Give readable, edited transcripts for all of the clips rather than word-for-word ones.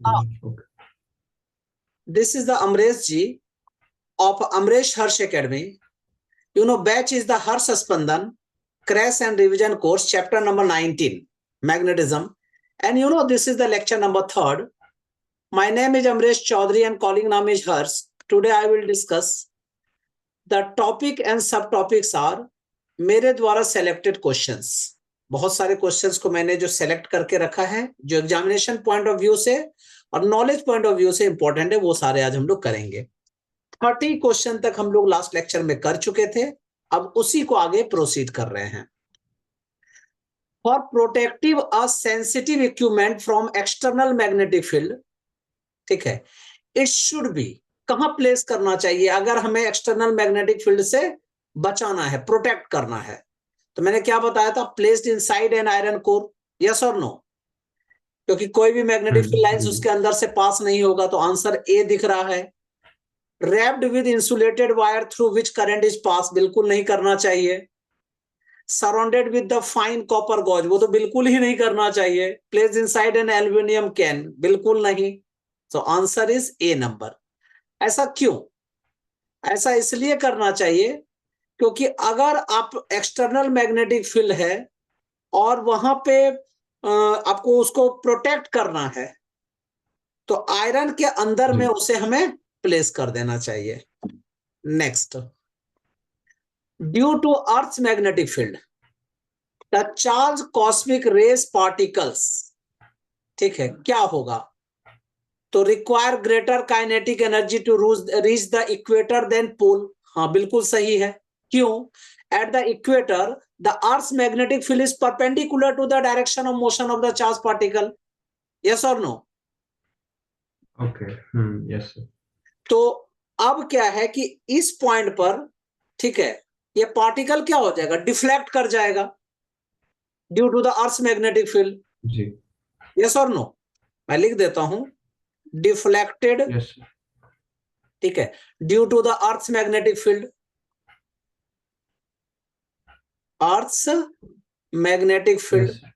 Okay. This is the Amresh ji of Amresh Harsh Academy. You know, batch is the Harsh Spandan crash and revision course, chapter number 19, magnetism. And you know, this is the lecture number 3rd. My name is Amresh Chaudhary and calling name is Harsh. Today I will discuss the topic and subtopics are मेरे द्वारा selected questions. बहुत सारे questions को मैंने जो select करके रखा है, जो एग्जामिनेशन पॉइंट ऑफ व्यू से और नॉलेज पॉइंट ऑफ व्यू से इंपॉर्टेंट है, वो सारे आज हम लोग करेंगे। 30 क्वेश्चन तक हम लोग लास्ट लेक्चर में कर चुके थे, अब उसी को आगे प्रोसीड कर रहे हैं। For protective a sensitive equipment from external magnetic field, ठीक है, इट शुड बी, कहां प्लेस करना चाहिए अगर हमें एक्सटर्नल मैग्नेटिक फील्ड से बचाना है, प्रोटेक्ट करना है। तो मैंने क्या बताया था, placed inside an iron core, yes और नो, क्योंकि कोई भी मैग्नेटिक फील्ड लाइंस उसके अंदर से पास नहीं होगा, तो आंसर ए दिख रहा है। Wrapped with insulated wire through which current is pass, बिल्कुल नहीं करना चाहिए। Surrounded with the fine copper gauze, वो तो बिल्कुल ही नहीं करना चाहिए। Placed inside an aluminium can, बिल्कुल नहीं। तो आंसर इज ए नंबर। ऐसा क्यों? ऐसा इसलिए करना चाहिए क्योंकि अगर आप एक्सटर्नल मैग्नेटिक फील्ड है और वहां पे आपको उसको प्रोटेक्ट करना है, तो आयरन के अंदर में उसे हमें प्लेस कर देना चाहिए। Next, due to earth magnetic field the charge cosmic rays particles, ठीक है, क्या होगा? तो require greater kinetic energy to reach the equator than pole. हाँ, बिल्कुल सही है। क्यों? At the equator the earth magnetic field is perpendicular to the direction of motion of the charge particle, yes और नो? Okay. Yes, sir. तो अब क्या है कि इस पॉइंट पर, ठीक है, ये पार्टिकल क्या हो जाएगा, डिफ्लेक्ट कर जाएगा due to the earth magnetic field, जी। यस और नो? मैं लिख देता हूं, डिफ्लेक्टेड, Yes, sir. ठीक है, due to the earth magnetic field, earth magnetic field. Yes, sir.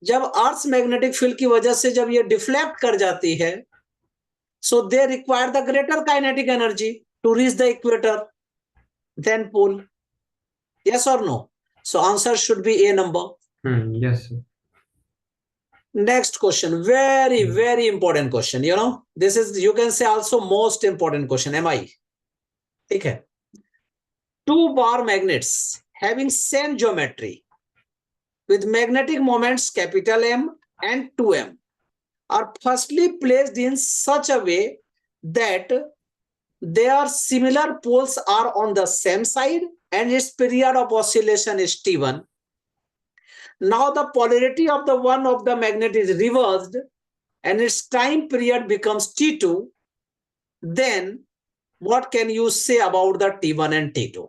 जब अर्थ मैग्नेटिक फील्ड की वजह से जब ये डिफ्लेक्ट कर जाती है, so they require the greater kinetic energy to reach the equator than pole, yes or no? So answer should be A number. Yes, sir. Next question, very important question, you know, this is, you can say also most important question, MI, ठीक है। 2 bar magnets having same geometry with magnetic moments capital M and 2M are firstly placed in such a way that their similar poles are on the same side and its period of oscillation is T1. Now the polarity of the one of the magnet is reversed and its time period becomes T2. Then what can you say about the T1 and T2?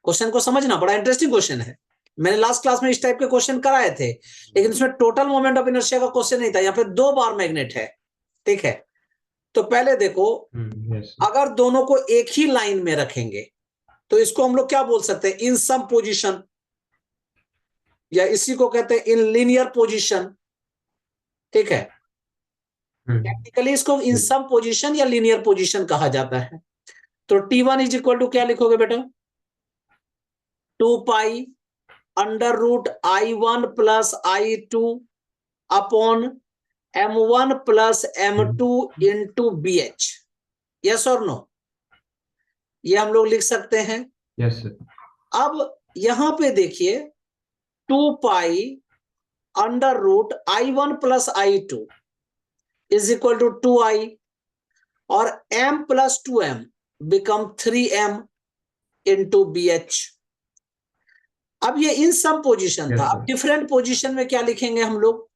Question को समझना, बड़ा interesting question है। मैंने last class में इस type के question कराए थे, लेकिन इसमें टोटल मोमेंट ऑफ इनर्शिया का क्वेश्चन नहीं था। यहाँ पे 2 बार मैग्नेट है, ठीक है। तो पहले देखो, अगर दोनों को एक ही लाइन में रखेंगे तो इसको हम लोग क्या बोल सकते हैं, इन सम पोजिशन, या इसी को कहते हैं इन लीनियर पोजीशन, ठीक है। टेक्निकली इसको इन सम पोजीशन या लीनियर पोजीशन कहा जाता है। तो T1 इज इक्वल टू क्या लिखोगे बेटा, 2 pi under root I1 plus I2 upon M1 plus M2 into BH, yes और नो? ये हम लोग लिख सकते हैं। Yes sir. अब यहां पे देखिए, 2 pi under root I1 plus I2 is equal to 2I और M plus 2M become 3M into BH। अब ये इन सम पोजीशन था। अब डिफरेंट पोजीशन में क्या लिखेंगे हम लोग,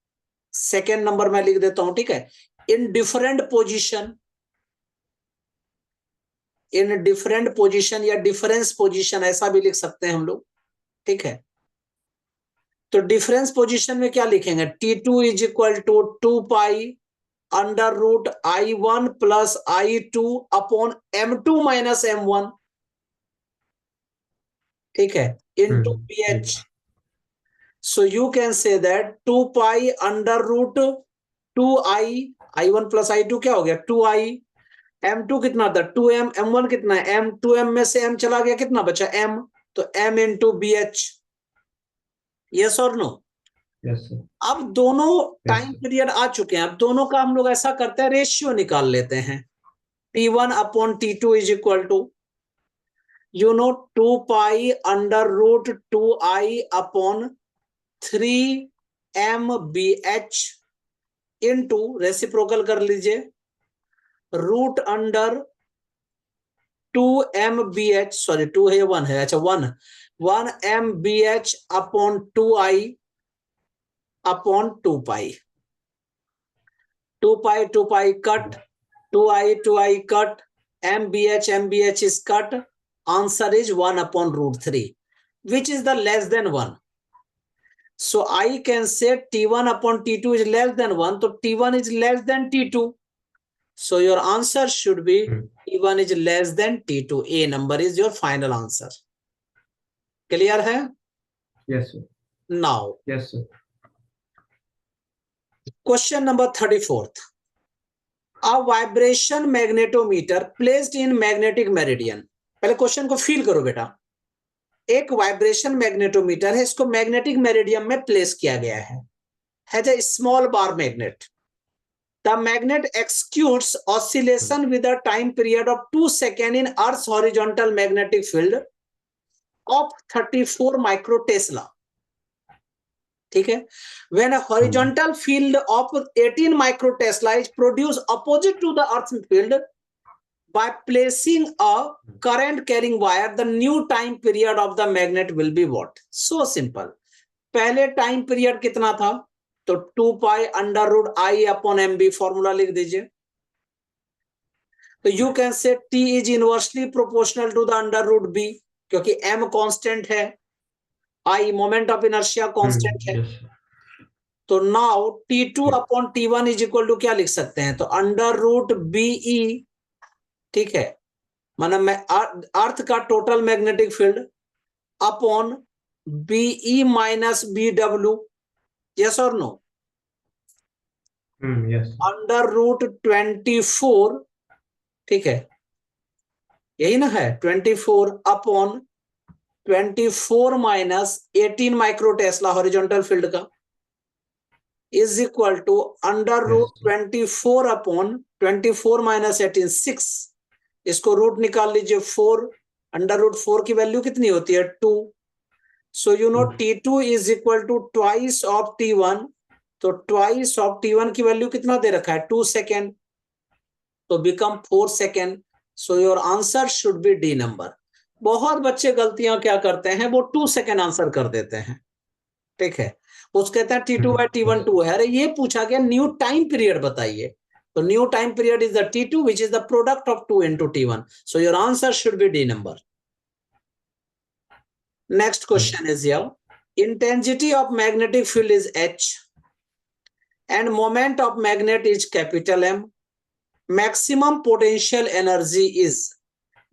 सेकेंड नंबर में लिख देता हूं, ठीक है। In different position, in different position या डिफरेंस पोजीशन ऐसा भी लिख सकते हैं हम लोग, ठीक है। तो डिफरेंस पोजीशन में क्या लिखेंगे, T2 is equal to 2 pi under root I1 plus I2 upon M2 minus M1, ठीक है, into BH। So you can say that 2 pi under root I1 plus I2 क्या हो गया 2I, M2 कितना था 2M, M1 कितना है M, 2M में से M चला गया कितना बचा M, तो M इंटू BH, यस और नो। yes sir, अब दोनों yes टाइम sir, पीरियड आ चुके हैं, अब दोनों का हम लोग ऐसा करते हैं रेशियो निकाल लेते हैं, T1 upon T2 is equal to you know 2 pi under root 2I upon 3 MBH into reciprocal कर लीजिए रूट अंडर 2 MBH, सॉरी 2 है 1 है, अच्छा 1 MBH upon 2I upon 2 pi, 2 pi cut, 2I cut, MBH is cut, answer is 1 upon root 3, which is the less than 1. So I can say T1 upon T2 is less than 1, so T1 is less than T2. So your answer should be T1 is less than T2. A number is your final answer. Clear hai? yes sir, Now, yes sir, question number 34th. A vibration magnetometer placed in magnetic meridian. पहले question को feel करो बेटा, एक vibration magnetometer है, इसको magnetic meridiem में place किया गया है, has a small bar magnet. The magnet executes oscillation with a time period of 2 seconds in Earth's horizontal magnetic field of 34 microtesla. ठीक है, when a horizontal field of 18 microtesla is produced opposite to the Earth's field by placing a current carrying wire, the new time period of the magnet will be what? So simple. पहले time period कितना था, तो 2 pi under root I upon M B, formula लिख दीजिए. तो you can say T is inversely proportional to the under root B, क्योंकि M constant है, I moment of inertia constant है. yes sir, तो now T2 upon T1 is equal to क्या लिख सकते हैं, तो अंडर रूट बीई, ठीक है, माना अर्थ का total magnetic field upon B E minus B W, yes और no, yes sir, under root 24, ठीक है, यही ना है 24 upon 24 minus 18 micro tesla horizontal field का, is equal to under root 24 upon 24 minus 18 6, इसको रूट निकाल लीजिए 4, अंडर रूट 4 की वैल्यू कितनी होती है 2. So you know T2 is equal to twice of T1, तो ट्वाइस ऑफ T1 की वैल्यू कितना दे रखा है 2 सेकेंड, तो become 4 second. So your answer should B D number. बहुत बच्चे गलतियां क्या करते हैं, वो 2 सेकेंड आंसर कर देते हैं, ठीक है, उसको कहते हैं T2 बाय T1 2 है. अरे ये पूछा गया न्यू टाइम पीरियड बताइए, तो new time period is the T2 which is the product of 2 into T1. So your answer should be D number. Next question is here. Intensity of magnetic field is H and moment of magnet is capital M. Maximum potential energy is,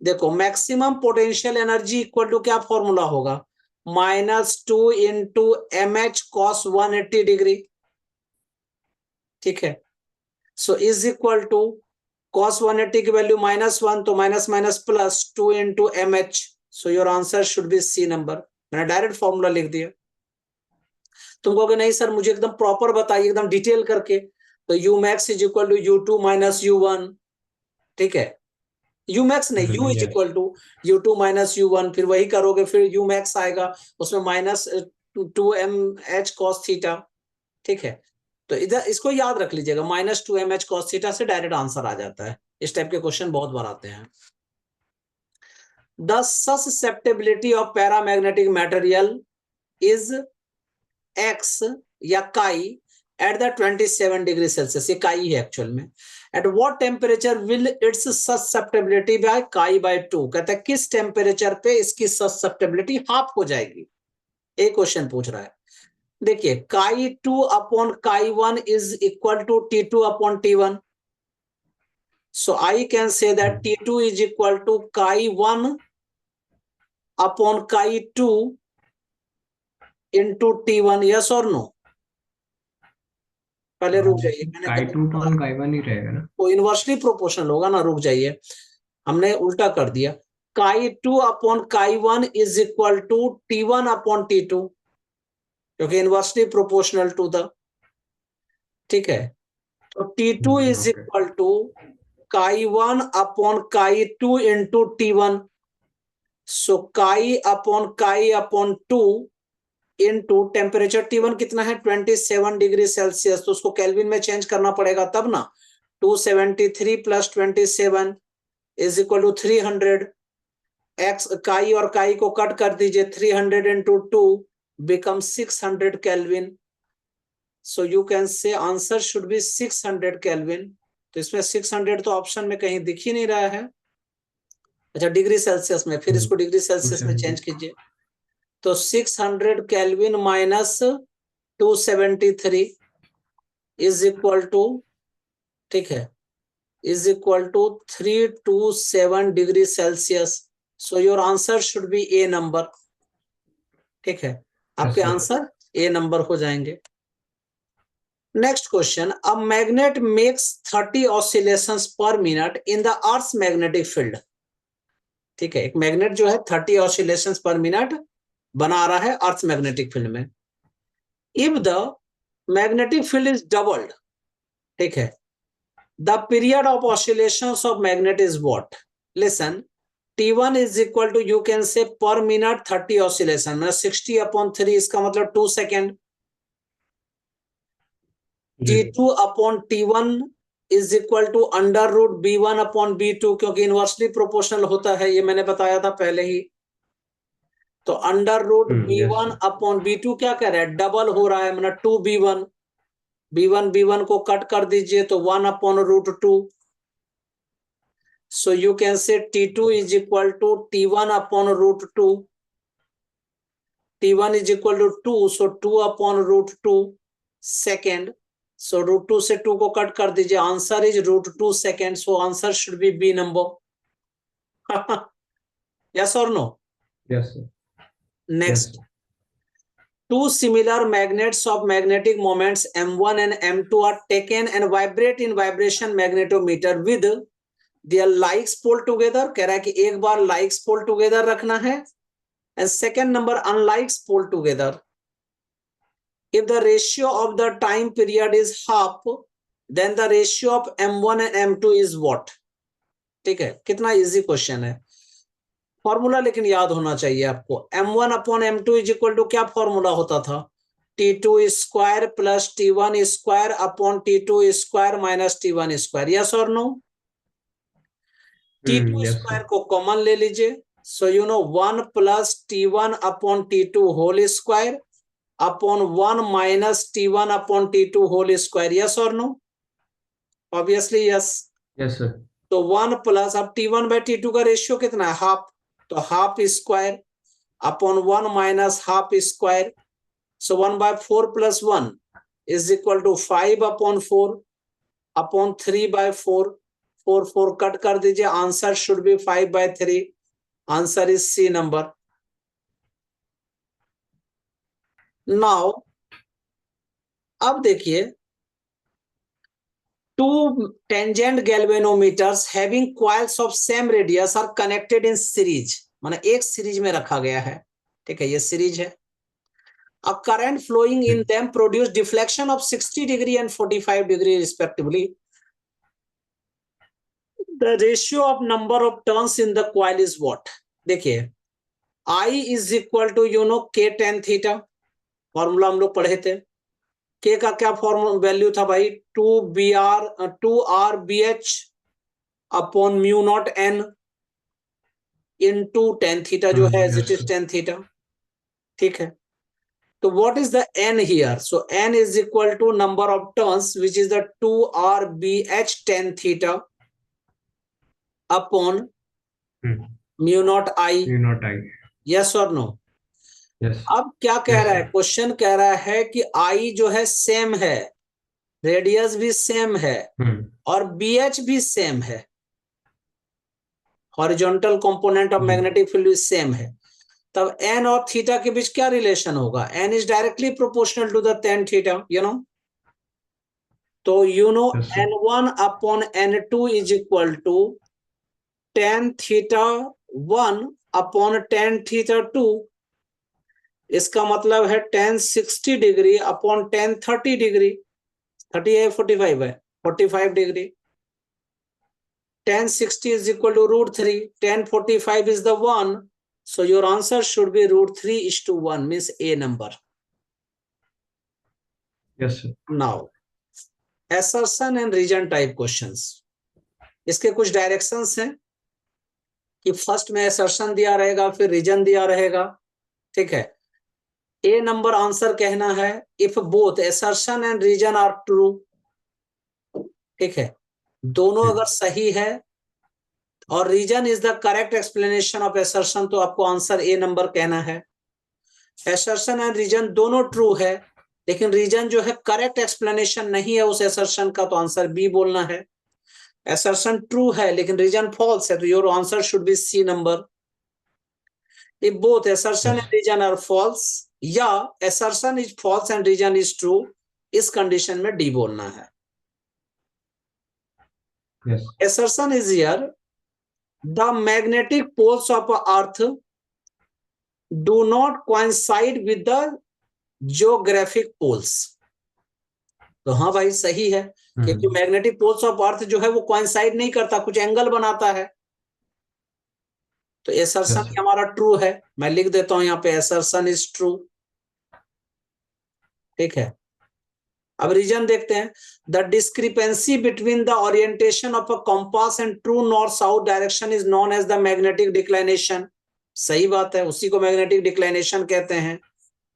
देखो maximum potential energy equal to क्या formula होगा, -2 into M H cos 180 degree, ठीक है. So is equal to cos 180 की value -1, तो minus minus plus 2 into M H. So your answer should be C number. मैंने direct formula लिख दिया. तुम कहोगे नहीं सर मुझे एकदम प्रॉपर बताइए, एकदम डिटेल करके, तो U max is equal to U2 minus U1, ठीक है, यू मैक्स नहीं, U is equal to U2 minus U1, फिर वही करोगे, फिर यू मैक्स आएगा, उसमें माइनस 2mH cos थीटा, ठीक है. तो इधर इसको याद रख लीजिएगा, -2mH cos थीटा से डायरेक्ट आंसर आ जाता है. इस टाइप के क्वेश्चन बहुत बार आते हैं. The susceptibility of paramagnetic material is X या काई एट द 27 डिग्री सेल्सियस, ये काई है एक्चुअल में. At what temperature will its susceptibility by chi by 2, कहता है किस टेम्परेचर पे इसकी ससेप्टेबिलिटी हाफ हो जाएगी, एक क्वेश्चन पूछ रहा है. देखिए काई 2 upon chi 1 is equal to T2 upon T1. So I can say that T2 is equal to chi 1 upon काई 2 into T1, yes or no? पहले रुक जाइए, मैंने काई गलत टू बोला। अपॉन काई वन ही रहेगा ना? वो इनवर्सली प्रोपोर्शनल होगा ना, रुक जाइए, हमने उल्टा कर दिया। Chi two upon chi one is equal to T1 upon T2, क्योंकि इनवर्सली प्रोपोर्शनल टू द, ठीक है। तो T2 is okay. Equal to chi one upon chi two into T1। So chi upon two into temperature T1 कितना है 27 degree Celsius, तो उसको kelvin में change करना पड़ेगा तब ना। 273 plus 27 is equal to 300। X chi और काई को कट कर दीजिए, 300 into 2 become 600 kelvin. So you can say answer should be 600 kelvin. तो इसमें 600 तो ऑप्शन में कहीं दिख ही नहीं रहा है। अच्छा, डिग्री सेल्सियस में, फिर इसको डिग्री सेल्सियस में चेंज कीजिए। तो 600 kelvin minus 273 is equal to, ठीक है, is equal to 327 degree Celsius. So your answer should be A number, ठीक है, आपके sir. आंसर ए नंबर हो जाएंगे। Next question, a magnet makes 30 oscillations per minute in the earth magnetic field. ठीक है, एक मैग्नेट जो है 30 ऑसिलेशंस पर मिनट बना रहा है अर्थ मैग्नेटिक फील्ड में। If the magnetic field is doubled, ठीक है, the period of oscillations of magnet is what? Listen, T1 is equal to, you can say per minute 30 oscillation, मतलब 60 upon 3, इसका मतलब 2 second. T2 upon T1 is equal to under root B1 upon B2, क्योंकि inversely proportional होता है, ये मैंने बताया था पहले ही। तो under root B1 upon B2 क्या कह रहा है, डबल हो रहा है, मतलब 2B1। B1 को कट कर दीजिए तो 1 upon root 2। So you can say T2 is equal to T1 upon root 2. T1 is equal to 2, so 2 upon root 2 second. So root 2 से 2 को कट कर दीजिए, answer is root 2 second. So answer should be B number. Yes or no? Yes, sir. Next. Yes, sir. Two similar magnets of magnetic moments M1 and M2 are taken and vibrate in vibration magnetometer with their likes pole together. कह रहा है कि एक बार likes pole together रखना है, and second number unlikes pole together. If the ratio of the time period is half, then the ratio of M1 and M2 is what? ठीक है, कितना इजी क्वेश्चन है। फॉर्मूला लेकिन याद होना चाहिए आपको। M1 upon M2 is equal to, क्या फॉर्मूला होता था? T2 square plus T1 square upon T2 square minus T1 square. Yes और no? T2 yes, square sir. को कॉमन ले लीजिए, so you know 1 plus T1 upon T2 whole square upon 1 minus T1 upon T2 whole square. Yes और no? Obviously yes. Yes, sir. तो 1 plus, अब T1 by T2 का ratio कितना है, half, तो half square upon 1 minus half square. So 1 by 4 plus 1 is equal to 5 upon 4 upon 3 by 4। 4 cut कर दीजिए, answer should be 5 by 3। Answer is C number. Now अब देखिए, two tangent galvanometers having coils of same radius are connected in series, माने एक series में रखा गया है, ठीक है, ये सीरीज है। A current flowing in them produce deflection of 60 degree and 45 degree respectively. The ratio of number of turns in the coil is what? देखिए, I is equal to, you know, K tan theta, formula हम लोग पढ़े थे। K का क्या formula value था भाई, 2R BH upon mu naught N into tan theta, जो है as it is tan theta, ठीक है। तो what is the n here? So n is equal to number of turns which is the 2R BH tan theta upon mu naught I। Mu not I. Yes और no? Yes. अब क्या कह Yes, रहा है, sir. Question कह रहा है कि I जो है सेम है, रेडियस भी सेम है और BH भी सेम है, horizontal component of magnetic field भी सेम है। तब n और थीटा के बीच क्या रिलेशन होगा? n is directly proportional to the tan theta, you know. तो you know Yes, sir. n1 upon n2 is equal to tan theta 1 upon tan theta 2। इसका मतलब है tan 60 degree upon tan 30 degree. 30 है 45 है 45 degree. tan 60 is equal to √3. tan 45 is the 1. So your answer should be √3:1, means A number. Yes, sir. Now, assertion and region type questions. इसके कुछ directions हैं कि first में assertion दिया रहेगा, फिर रीजन दिया रहेगा। ठीक है, A नंबर आंसर कहना है if both assertion and region are true। ठीक है, दोनों अगर सही है और reason is the correct explanation of assertion, तो आपको आंसर A नंबर कहना है। assertion एंड रीजन दोनों ट्रू है, लेकिन रीजन जो है करेक्ट एक्सप्लेनेशन नहीं है उस assertion का, तो आंसर B बोलना है। assertion ट्रू है लेकिन रीजन फॉल्स है, तो your answer should be C number. If both assertion and reason are false या assertion is false and reason is true, इस कंडीशन में D बोलना है। Yes. assertion is here, the magnetic poles of earth do not coincide with the geographic poles। तो हाँ भाई सही है, क्योंकि मैग्नेटिक पोल्स ऑफ अर्थ जो है वो कोइंसाइड नहीं करता, कुछ एंगल बनाता है। तो assertion Yes, sir. हमारा ट्रू है, मैं लिख देता हूं यहाँ पे assertion इज ट्रू। ठीक है, अब रीजन देखते हैं। The discrepancy between the orientation of a compass and true north south direction is known as the magnetic declination. सही बात है, उसी को मैग्नेटिक डिक्लाइनेशन कहते हैं।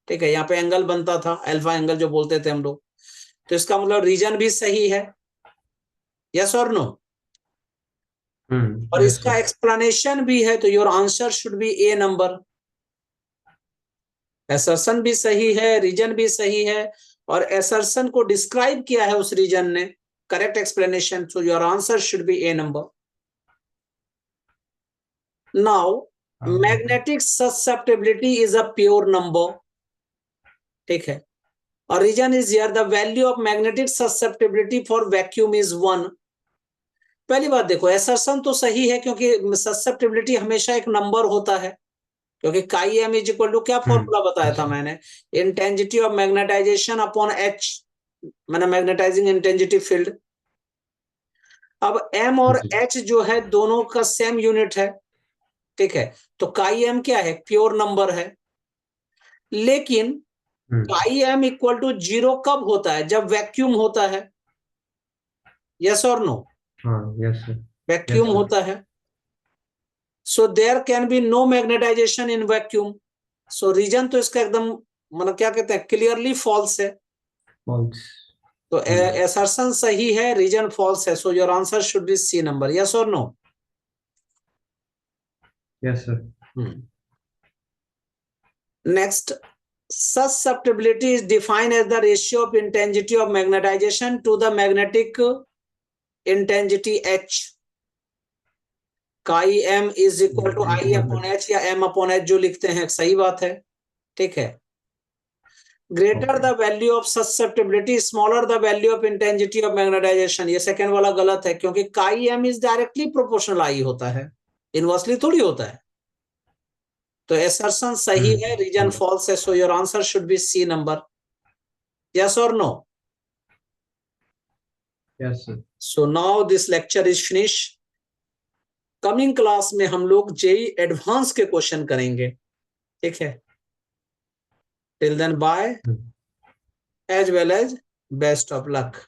ठीक है, यहाँ पे एंगल बनता था, अल्फा एंगल जो बोलते थे हम लोग। तो इसका मतलब रीजन भी सही है, यस और नो। और Yes, इसका sir. एक्सप्लेनेशन भी है, तो your answer should be A number. assertion भी सही है, रीजन भी सही है, और assertion को डिस्क्राइब किया है उस रीजन ने, correct explanation, so your answer should be A number. Now magnetic susceptibility is a pure number. ठीक है, और reason is here the value of magnetic susceptibility for vacuum is 1। पहली बात देखो, assertion तो सही है क्योंकि ससेप्टिबिलिटी हमेशा एक नंबर होता है, क्योंकि chi M is equal to क्या फॉर्मूला बताया था मैंने, intensity of magnetisation upon H, मैंने मैग्नेटाइजिंग इंटेंसिटी फील्ड। अब M और H जो है दोनों का सेम यूनिट है। ठीक है, तो काई एम क्या है, प्योर नंबर है। लेकिन काई एम इक्वल टू 0 कब होता है, जब वैक्यूम होता है, यस और no. Yes, sir. Vacuum Yes, sir. होता है, so there can be no magnetization in vacuum. So reason तो इसका एकदम मतलब क्या कहते हैं, क्लियरली फॉल्स है। False. तो assertion सही है, रीजन फॉल्स है, so your answer should be C number, yes और no. Yes, sir. Next, susceptibility is defined as the ratio of intensity of magnetization to the magnetic intensity H। Chi M is equal to I upon H या M upon H जो लिखते हैं, सही बात है। ठीक है, greater the value of susceptibility smaller the value of intensity of magnetisation, ये सेकंड वाला गलत है, क्योंकि chi M is directly proportional I होता है, इनवर्सली थोड़ी होता है। तो assertion सही है, रीजन फॉल्स है, so your answer should be C number, yes और no. Yes, sir. So now this lecture is finish. Coming class में हम लोग जेई एडवांस के क्वेश्चन करेंगे। ठीक है, till then bye, as well as best of luck.